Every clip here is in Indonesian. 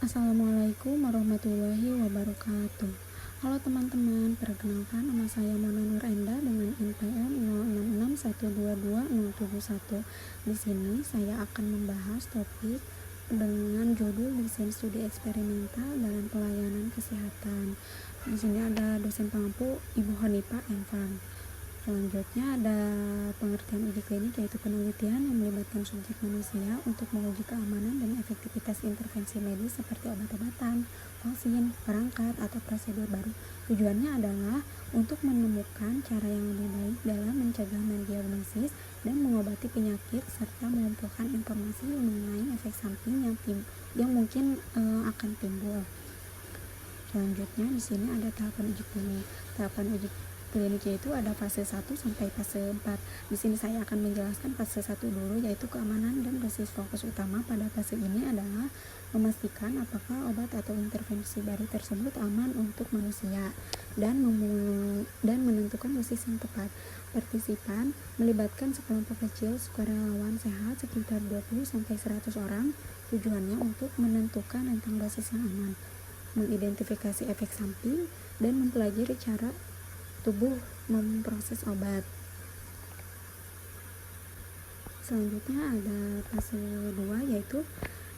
Assalamualaikum warahmatullahi wabarakatuh. Halo teman-teman, perkenalkan nama saya Mona Nur Enda dengan NPM 0661220071. Di sini saya akan membahas topik dengan judul desain studi eksperimental dalam pelayanan kesehatan. Di sini ada dosen pengampu Ibu Hanifah Enfan. Selanjutnya ada pengertian uji klinik, yaitu penelitian yang melibatkan subjek manusia untuk menguji keamanan dan efektivitas intervensi medis seperti obat-obatan, vaksin, perangkat, atau prosedur baru. Tujuannya adalah untuk menemukan cara yang lebih baik dalam mencegah mendiagnosis dan mengobati penyakit serta mengumpulkan informasi mengenai efek samping yang mungkin akan timbul. Selanjutnya di sini ada tahapan uji klinik. Tahapan uji klinik yaitu ada fase 1 sampai fase 4. Di sini saya akan menjelaskan fase 1 dulu, yaitu keamanan, dan dosis fokus utama pada fase ini adalah memastikan apakah obat atau intervensi baru tersebut aman untuk manusia dan menentukan dosis yang tepat. Partisipan melibatkan sekelompok kecil sukarelawan sehat sekitar 20 sampai 100 orang. Tujuannya untuk menentukan tentang dosis yang aman, mengidentifikasi efek samping, dan mempelajari cara tubuh memproses obat. Selanjutnya ada fase 2, yaitu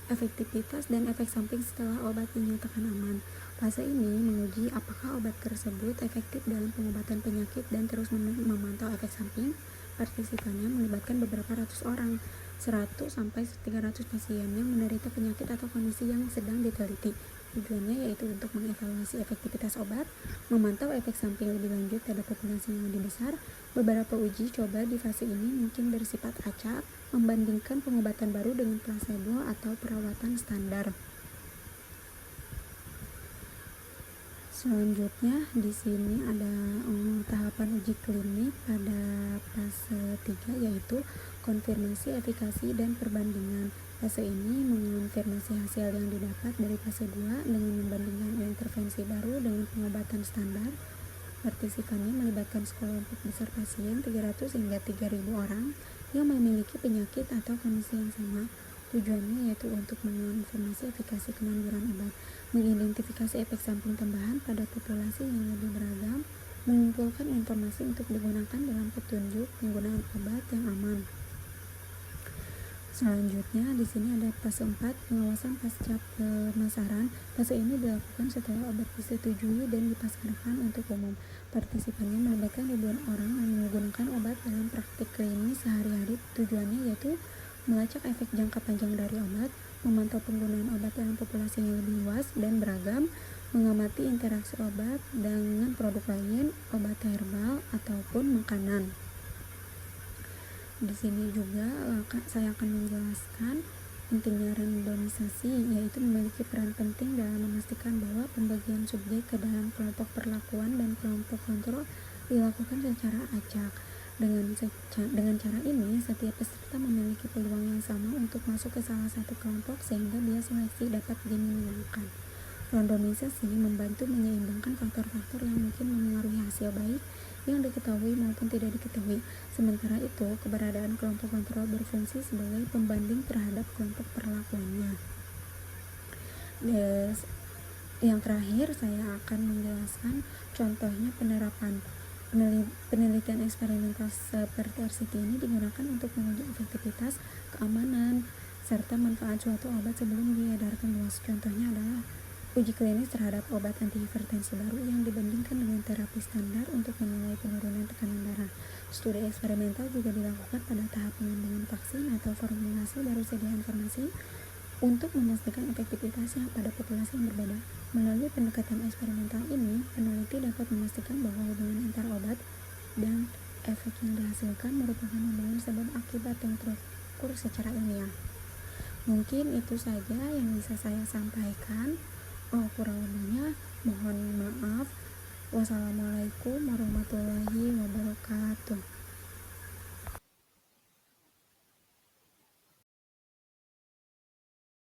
efektivitas dan efek samping setelah obat dinyatakan aman. Fase ini menguji apakah obat tersebut efektif dalam pengobatan penyakit dan terus memantau efek samping. Partisipannya melibatkan beberapa ratus orang, 100 sampai 300 pasien yang menderita penyakit atau kondisi yang sedang diteliti. Tujuannya yaitu untuk mengevaluasi efektivitas obat, memantau efek samping lebih lanjut pada populasi yang lebih besar. Beberapa uji coba di fase ini mungkin bersifat acak, membandingkan pengobatan baru dengan placebo atau perawatan standar. Selanjutnya di sini ada tahapan uji klinik pada fase 3, yaitu konfirmasi efikasi dan perbandingan. Fase ini mengonfirmasi hasil yang didapat dari fase 2 dengan membandingkan intervensi baru dengan pengobatan standar. Partisipannya melibatkan sekelompok besar pasien 300 hingga 3000 orang yang memiliki penyakit atau kondisi yang sama. Tujuannya yaitu untuk mengonfirmasi efikasi kemanjuran obat, mengidentifikasi efek samping tambahan pada populasi yang lebih beragam, mengumpulkan informasi untuk digunakan dalam petunjuk penggunaan obat yang aman. Selanjutnya di sini ada fase 4, pengawasan pasca pemasaran. Fase ini dilakukan setelah obat disetujui dan dipasarkan untuk umum. Partisipannya melibatkan ribuan orang yang menggunakan obat dalam praktik klinis sehari-hari. Tujuannya yaitu melacak efek jangka panjang dari obat, memantau penggunaan obat dalam populasi yang lebih luas dan beragam, mengamati interaksi obat dengan produk lain, obat herbal ataupun makanan. Di sini juga saya akan menjelaskan pentingnya randomisasi, yaitu memiliki peran penting dalam memastikan bahwa pembagian subjek ke dalam kelompok perlakuan dan kelompok kontrol dilakukan secara acak. Dengan cara ini, setiap peserta memiliki peluang yang sama untuk masuk ke salah satu kelompok sehingga bias seleksi dapat diminimalkan. Randomisasi membantu menyeimbangkan faktor-faktor yang mungkin memengaruhi hasil baik yang diketahui maupun tidak diketahui. Sementara itu, keberadaan kelompok kontrol berfungsi sebagai pembanding terhadap kelompok perlakuannya. Yang terakhir, saya akan menjelaskan contohnya penerapan penelitian eksperimental seperti RCT ini digunakan untuk menguji efektivitas, keamanan, serta manfaat suatu obat sebelum diedarkan luas. Contohnya adalah uji klinis terhadap obat antihipertensi baru yang dibandingkan dengan terapi standar untuk menilai penurunan tekanan darah. Studi eksperimental juga dilakukan pada tahap pengembangan vaksin atau formulasi baru sediaan farmasi untuk memastikan efektivitasnya pada populasi yang berbeda. Melalui pendekatan eksperimental ini, peneliti dapat memastikan bahwa hubungan antara obat dan efek yang dihasilkan merupakan hubungan sebab akibat yang terukur secara ilmiah. Mungkin itu saja yang bisa saya sampaikan. Kurang lebihnya mohon maaf. Wassalamualaikum warahmatullahi wabarakatuh.